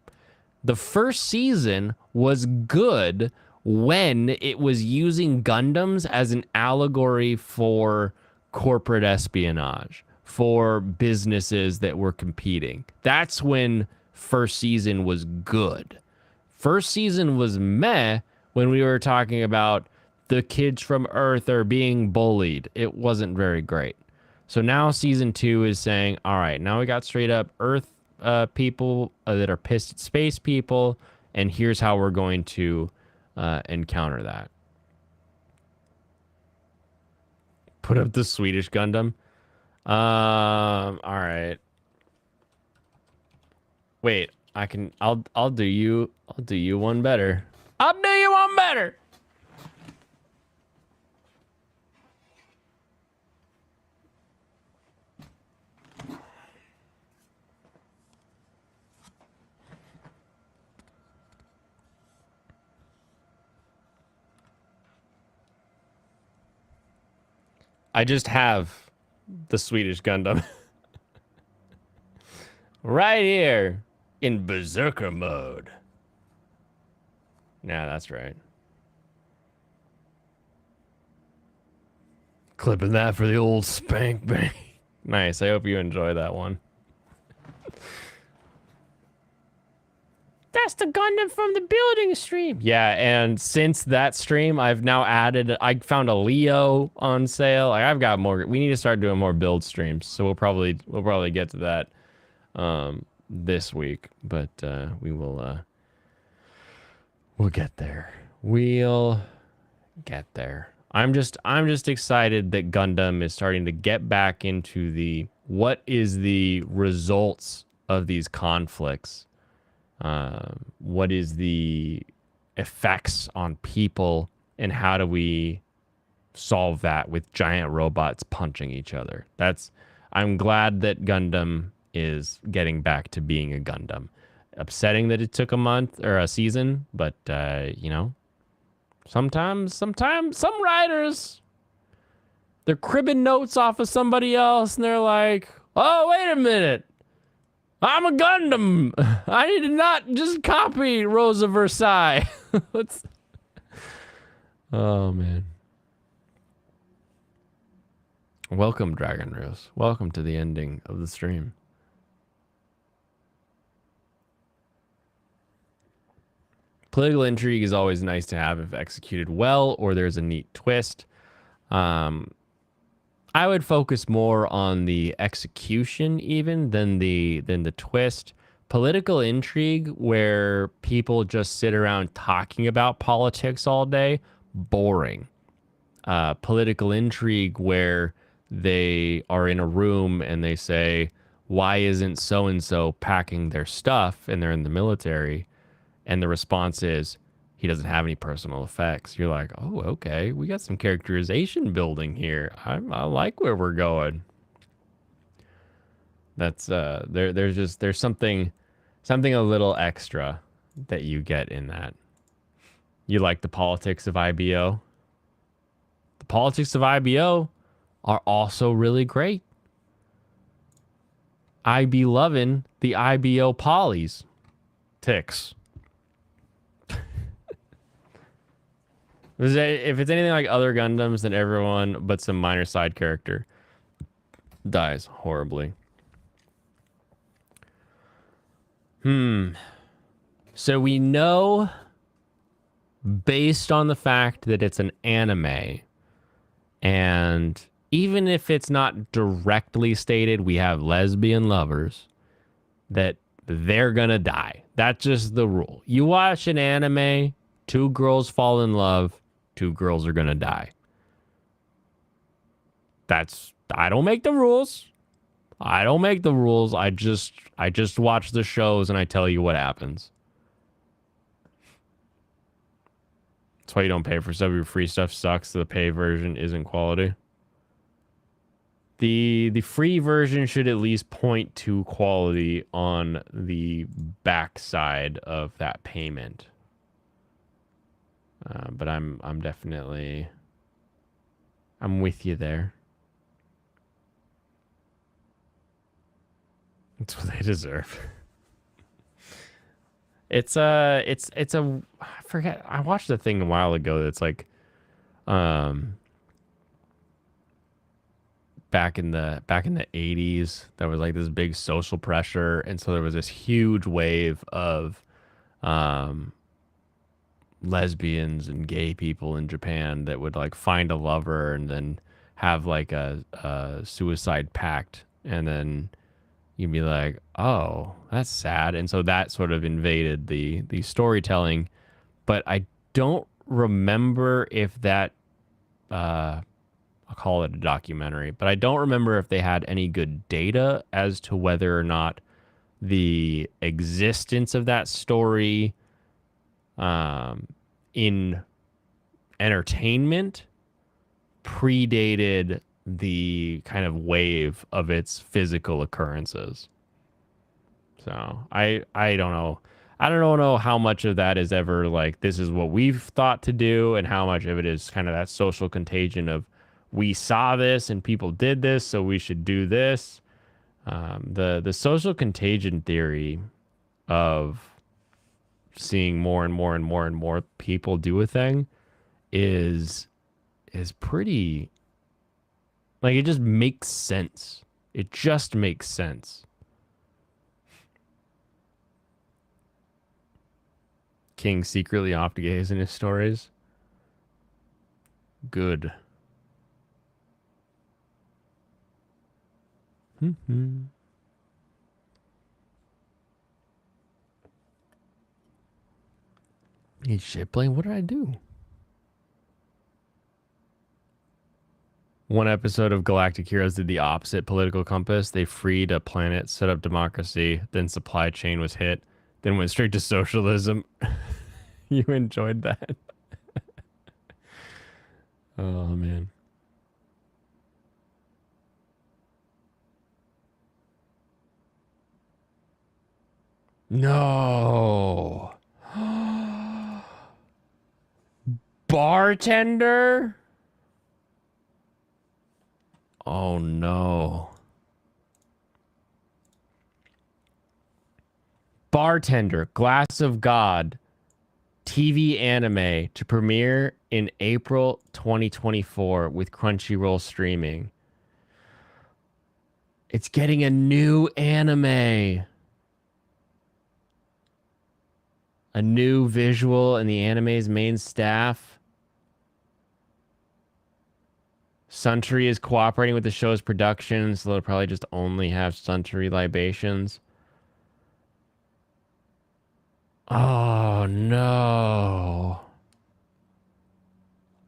The first season was good when it was using Gundams as an allegory for corporate espionage, for businesses that were competing. That's when first season was good. First season was meh when we were talking about the kids from Earth are being bullied. It wasn't very great. So now season 2 is saying, all right, now we got straight up Earth people that are pissed at space people, and here's how we're going to encounter that. Put up the Swedish Gundam. All right. Wait, I'll do you one better. I'll do you one better. I just have the Swedish Gundam right here in Berserker mode. Yeah, that's right. Clipping that for the old spank bank. Nice. I hope you enjoy that one. That's the Gundam from the building stream. Yeah, and since that stream, I've now added. I found a Leo on sale. Like, I've got more. We need to start doing more build streams. So we'll probably get to that this week. But we'll get there. We'll get there. I'm just excited that Gundam is starting to get back into the what is the results of these conflicts. What is the effects on people, and how do we solve that with giant robots punching each other? I'm glad that Gundam is getting back to being a Gundam. Upsetting that it took a month or a season, but you know, sometimes some writers, they're cribbing notes off of somebody else and they're like, oh, wait a minute, I'm a Gundam. I did not just copy Rose of Versailles. Let's. Oh man. Welcome, Dragon Rose. Welcome to the ending of the stream. Political intrigue is always nice to have if executed well, or there's a neat twist. I would focus more on the execution even than the twist. Political intrigue where people just sit around talking about politics all day, boring. Political intrigue where they are in a room and they say, why isn't so and so packing their stuff, and they're in the military, and the response is, he doesn't have any personal effects. You're like, oh, okay, we got some characterization building here. I like where we're going. That's there's something a little extra that you get in that. You like the politics of IBO? The politics of IBO are also really great. I be loving the IBO polys. Ticks. If it's anything like other Gundams, then everyone but some minor side character dies horribly. So we know, based on the fact that it's an anime, and even if it's not directly stated, we have lesbian lovers, that they're gonna die. That's just the rule. You watch an anime, two girls fall in love, two girls are gonna die. I don't make the rules. I don't make the rules. I just watch the shows and I tell you what happens. That's why you don't pay for stuff. Your free stuff sucks. The pay version isn't quality. The free version should at least point to quality on the backside of that payment. But I'm definitely, I'm with you there. It's what they deserve. It's a I forget. I watched a thing a while ago that's like, back in the 80s, there was like this big social pressure, and so there was this huge wave of lesbians and gay people in Japan that would like find a lover and then have like a suicide pact, and then you'd be like, oh, that's sad. And so that sort of invaded the storytelling. But I don't remember if that, I'll call it a documentary, but I don't remember if they had any good data as to whether or not the existence of that story in entertainment predated the kind of wave of its physical occurrences. So I don't know. I don't know how much of that is ever like this is what we've thought to do, and how much of it is kind of that social contagion of we saw this and people did this, so we should do this. The social contagion theory of seeing more and more and more and more people do a thing is pretty, like, it just makes sense. It just makes sense. King secretly off gays in his stories. Good. Hey, shit, Blaine, what did I do? One episode of Galactic Heroes did the opposite political compass. They freed a planet, set up democracy, then supply chain was hit, then went straight to socialism. You enjoyed that? Oh, man. No. Bartender? Oh no. Bartender, Glass of God, TV anime to premiere in April 2024 with Crunchyroll streaming. It's getting a new anime. A new visual and the anime's main staff. Suntory is cooperating with the show's production, so they'll probably just only have Suntory libations. Oh, no.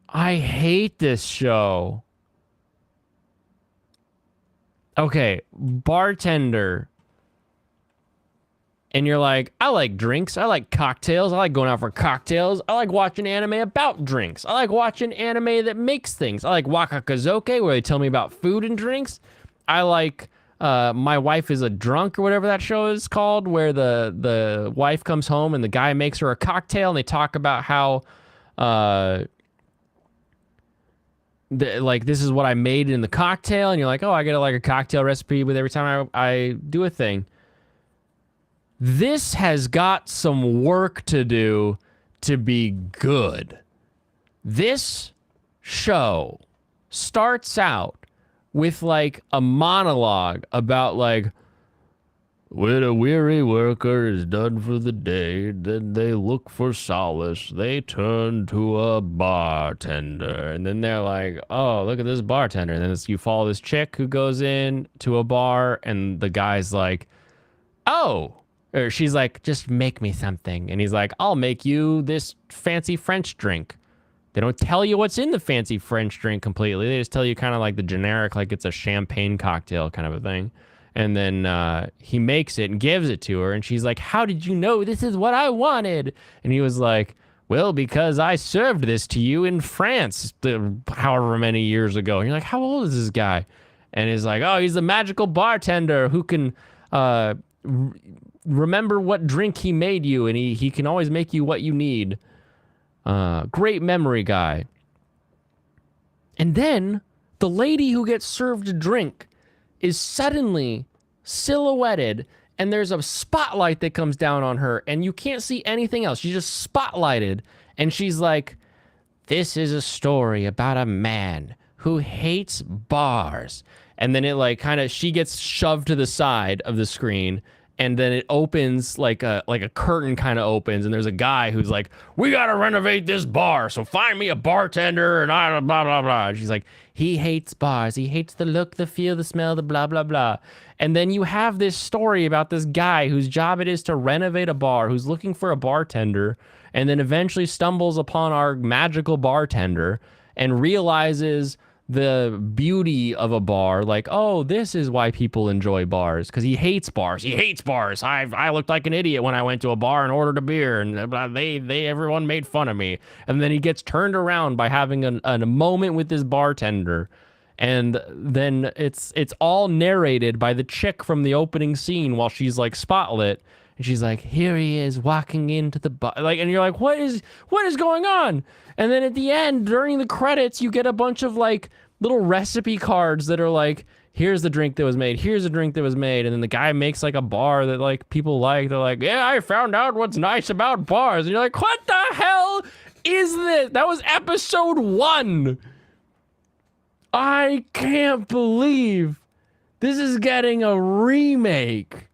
I hate this show. Okay, Bartender. And you're like, I like drinks. I like cocktails. I like going out for cocktails. I like watching anime about drinks. I like watching anime that makes things. I like Wakakazoke, where they tell me about food and drinks. I like My Wife is a Drunk, or whatever that show is called, where the wife comes home and the guy makes her a cocktail, and they talk about how like, this is what I made in the cocktail. And you're like, oh, I get like a cocktail recipe with every time I do a thing. This has got some work to do to be good. This show starts out with like a monologue about like, when a weary worker is done for the day, then they look for solace. They turn to a bartender. And then they're like, oh, look at this bartender. And then you follow this chick who goes in to a bar, and the guy's like, oh, or she's like, just make me something. And he's like, I'll make you this fancy French drink. They don't tell you what's in the fancy French drink completely. They just tell you kind of like the generic, like it's a champagne cocktail kind of a thing. And then he makes it and gives it to her. And she's like, how did you know this is what I wanted? And he was like, well, because I served this to you in France however many years ago. And you're like, how old is this guy? And he's like, oh, he's a magical bartender who can remember what drink he made you, and he can always make you what you need. Great memory guy. And then the lady who gets served a drink is suddenly silhouetted, and there's a spotlight that comes down on her, and you can't see anything else. She's just spotlighted, and she's like, this is a story about a man who hates bars. And then it like kind of, she gets shoved to the side of the screen, and then it opens like a curtain kind of opens, and there's a guy who's like, we gotta renovate this bar, so find me a bartender, and I blah blah blah. And she's like, he hates bars, he hates the look, the feel, the smell, the blah blah blah. And then you have this story about this guy whose job it is to renovate a bar, who's looking for a bartender, and then eventually stumbles upon our magical bartender and realizes the beauty of a bar, like, oh, this is why people enjoy bars, because he hates bars. He hates bars. I looked like an idiot when I went to a bar and ordered a beer, and everyone made fun of me. And then he gets turned around by having a moment with this bartender, and then it's all narrated by the chick from the opening scene while she's like spotlit. And she's like, here he is walking into the bar. Like, and you're like, what is going on? And then at the end, during the credits, you get a bunch of like little recipe cards that are like, here's the drink that was made, here's the drink that was made. And then the guy makes like a bar that like people like. They're like, yeah, I found out what's nice about bars. And you're like, what the hell is this? That was episode 1. I can't believe this is getting a remake.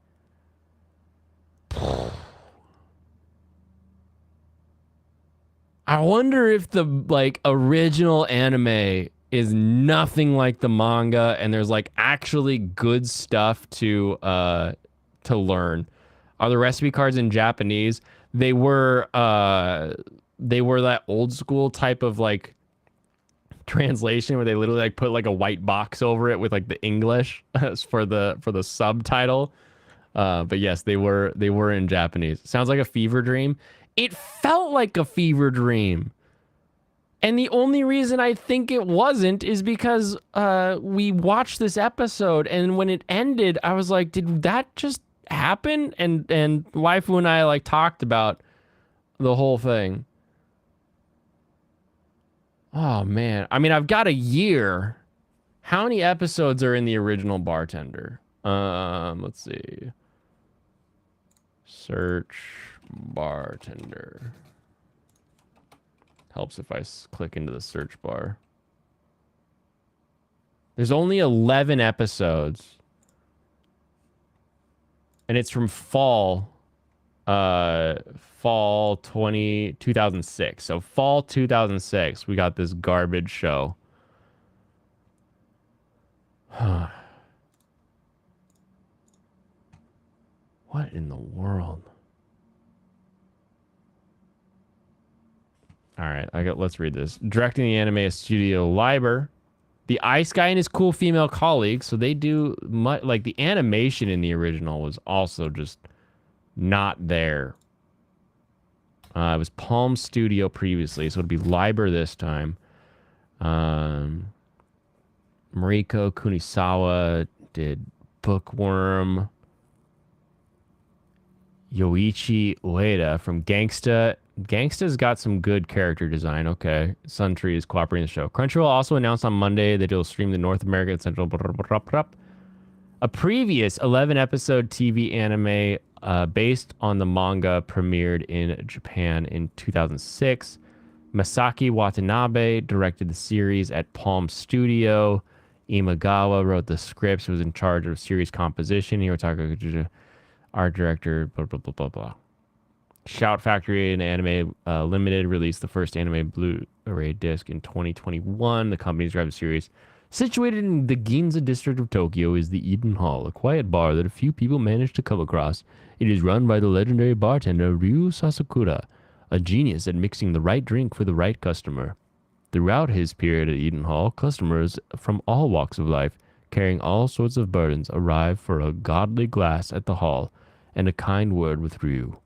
I wonder if the like original anime is nothing like the manga and there's like actually good stuff to learn. Are the recipe cards in Japanese? They were that old school type of like translation where they literally like put like a white box over it with like the English for the subtitle. But yes, they were in Japanese. Sounds like a fever dream. It felt like a fever dream. And the only reason I think it wasn't is because we watched this episode, and when it ended, I was like, did that just happen? And Waifu and I like talked about the whole thing. Oh man. I mean, I've got a year. How many episodes are in the original Bartender? Let's see. Search Bartender. Helps if I click into the search bar. There's only 11 episodes. And it's from fall 2006. So fall 2006, we got this garbage show. What in the world? All right, let's read this. Directing the anime is Studio Liber. The Ice Guy and his cool female colleagues. So they do like the animation in the original was also just not there. It was Palm Studio previously, so it'd be Liber this time. Mariko Kunisawa did Bookworm. Yoichi Ueda from Gangsta. Gangsta's got some good character design. Okay. Sun Tree is cooperating the show. Crunchyroll also announced on Monday that it'll stream the North American and Central. A previous 11-episode TV anime based on the manga premiered in Japan in 2006. Masaki Watanabe directed the series at Palm Studio. Imagawa wrote the scripts, was in charge of series composition. Hirotaka, art director, blah, blah, blah, blah, blah. Shout Factory and Anime Limited released the first anime Blu-ray disc in 2021. The company's drive series, situated in the Ginza district of Tokyo, is the Eden Hall, a quiet bar that a few people manage to come across. It is run by the legendary bartender Ryu Sasakura, a genius at mixing the right drink for the right customer. Throughout his period at Eden Hall, customers from all walks of life, carrying all sorts of burdens, arrive for a godly glass at the hall and a kind word with Ryu,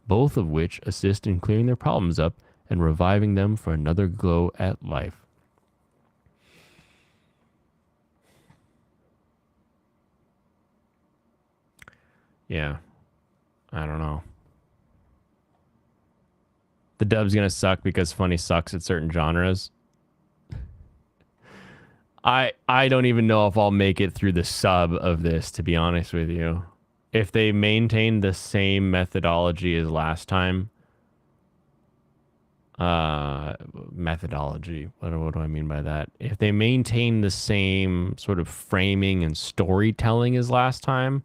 both of which assist in clearing their problems up and reviving them for another glow at life. Yeah, I don't know. The dub's gonna suck because funny sucks at certain genres. I don't even know if I'll make it through the sub of this, to be honest with you. If they maintain the same methodology as last time, methodology, what do I mean by that? If they maintain the same sort of framing and storytelling as last time,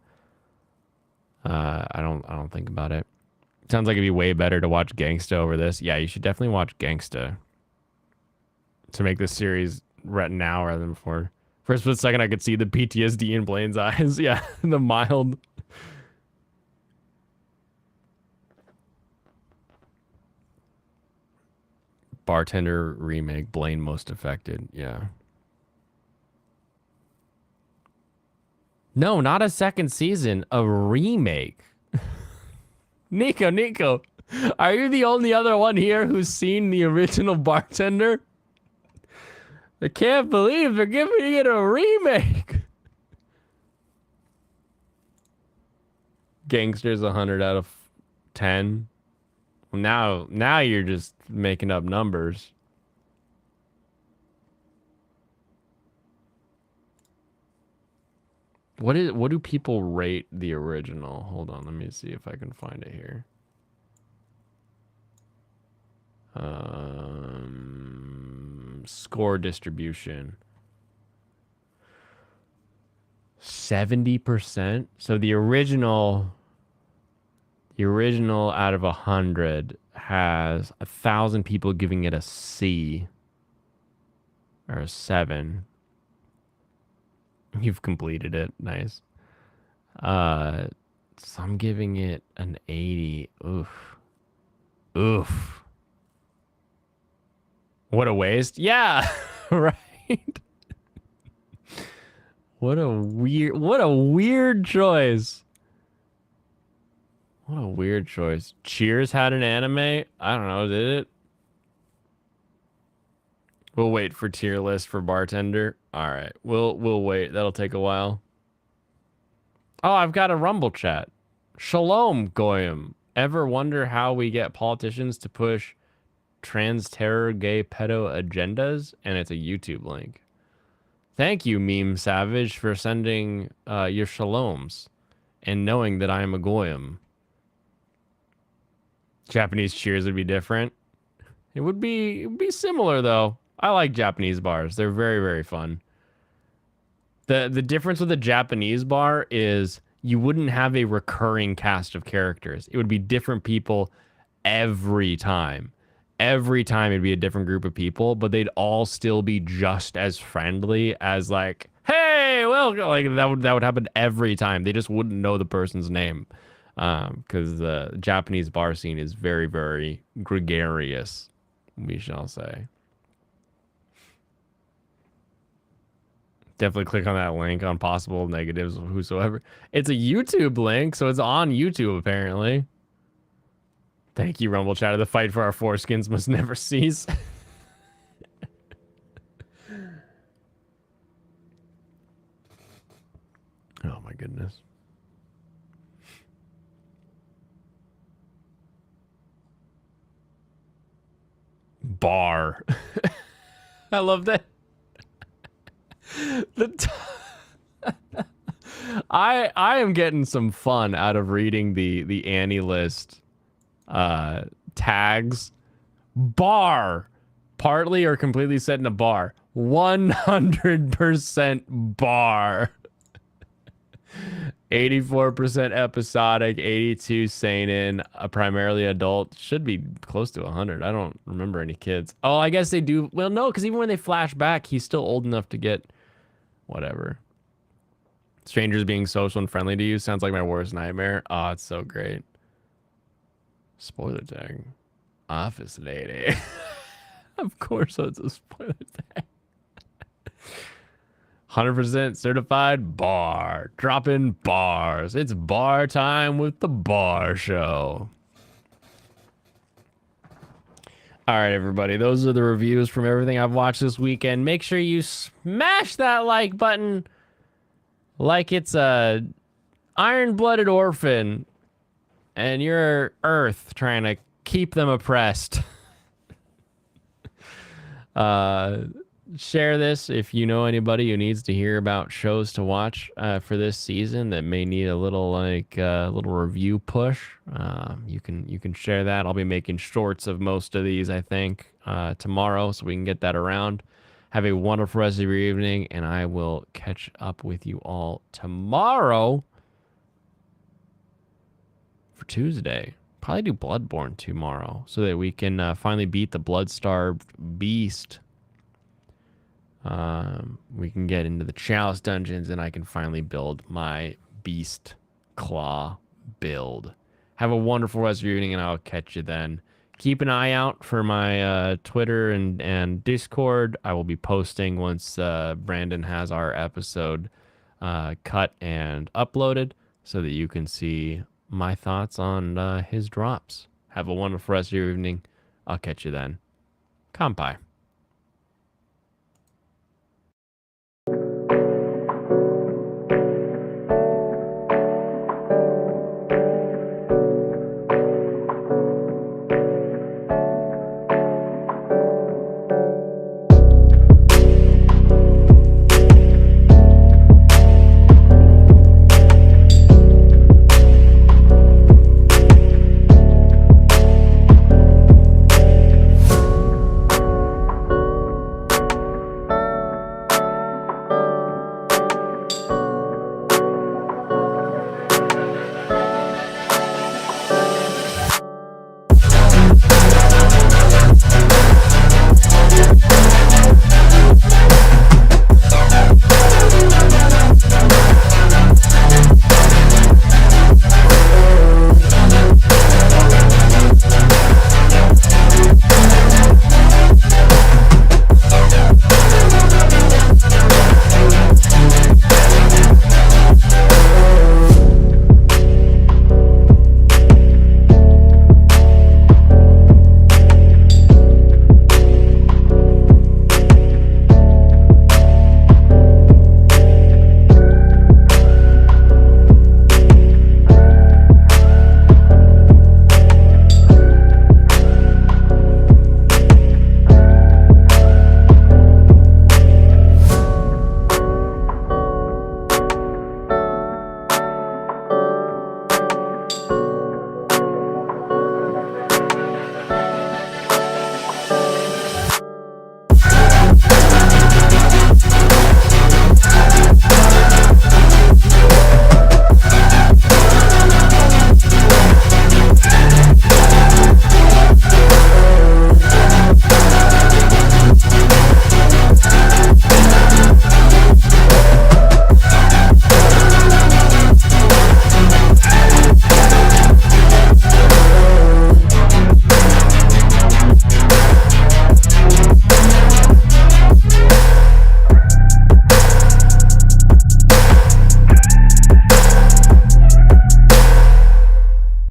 I don't think about it. Sounds like it'd be way better to watch Gangsta over this. Yeah, you should definitely watch Gangsta to make this series now rather than before. For a split second, I could see the PTSD in Blaine's eyes. Yeah, the mild. Bartender remake, Blaine most affected. Yeah. No, not a second season, a remake. Nico, are you the only other one here who's seen the original Bartender? I can't believe they're giving it a remake. Gangsters 100 out of 10. Now you're just making up numbers. What do people rate the original? Hold on, let me see if I can find it here. Score distribution. 70%. So the original out of 100 has 1,000 people giving it a C or a 7. You've completed it. Nice. So I'm giving it an 80. Oof. Oof. What a waste. Yeah. Right. What a weird choice. What a weird choice. Cheers had an anime? I don't know, did it? We'll wait for tier list for Bartender. All right. We'll wait. That'll take a while. Oh, I've got a Rumble chat. Shalom, Goyim. Ever wonder how we get politicians to push trans terror gay pedo agendas? And it's a YouTube link. Thank you, Meme Savage, for sending your shaloms and knowing that I am a Goyim. Japanese cheers would be different. It would be similar though. I like Japanese bars. They're very, very fun. The difference with a Japanese bar is you wouldn't have a recurring cast of characters. It would be different people every time. Every time it'd be a different group of people, but they'd all still be just as friendly as like, hey, welcome. Like that would happen every time. They just wouldn't know the person's name. Because the Japanese bar scene is very, very gregarious, we shall say. Definitely click on that link on possible negatives of whosoever. It's a YouTube link, so it's on YouTube apparently. Thank you, Rumble Chatter. The fight for our foreskins must never cease. Oh my goodness. Bar. I love that. I am getting some fun out of reading the Annie list tags. Bar. Partly or completely set in a bar. 100% bar. 84% episodic, 82 seinen, primarily adult. Should be close to 100. I don't remember any kids. Oh, I guess they do. Well, no, because even when they flash back, he's still old enough to get whatever. Strangers being social and friendly to you sounds like my worst nightmare. Oh, it's so great. Spoiler tag. Office lady. Of course it's a spoiler tag. 100% certified bar. Dropping bars. It's bar time with the bar show. All right, everybody. Those are the reviews from everything I've watched this weekend. Make sure you smash that like button like it's a iron-blooded orphan and you're Earth trying to keep them oppressed. Share this if you know anybody who needs to hear about shows to watch for this season that may need a little little review push. You can share that. I'll be making shorts of most of these, I think, tomorrow, so we can get that around. Have a wonderful rest of your evening, and I will catch up with you all tomorrow for Tuesday. Probably do Bloodborne tomorrow so that we can finally beat the blood-starved beast. We can get into the Chalice dungeons and I can finally build my Beast Claw build. Have a wonderful rest of your evening and I'll catch you then. Keep an eye out for my Twitter and Discord. I will be posting once Brandon has our episode cut and uploaded so that you can see my thoughts on his drops. Have a wonderful rest of your evening. I'll catch you then. Kampai.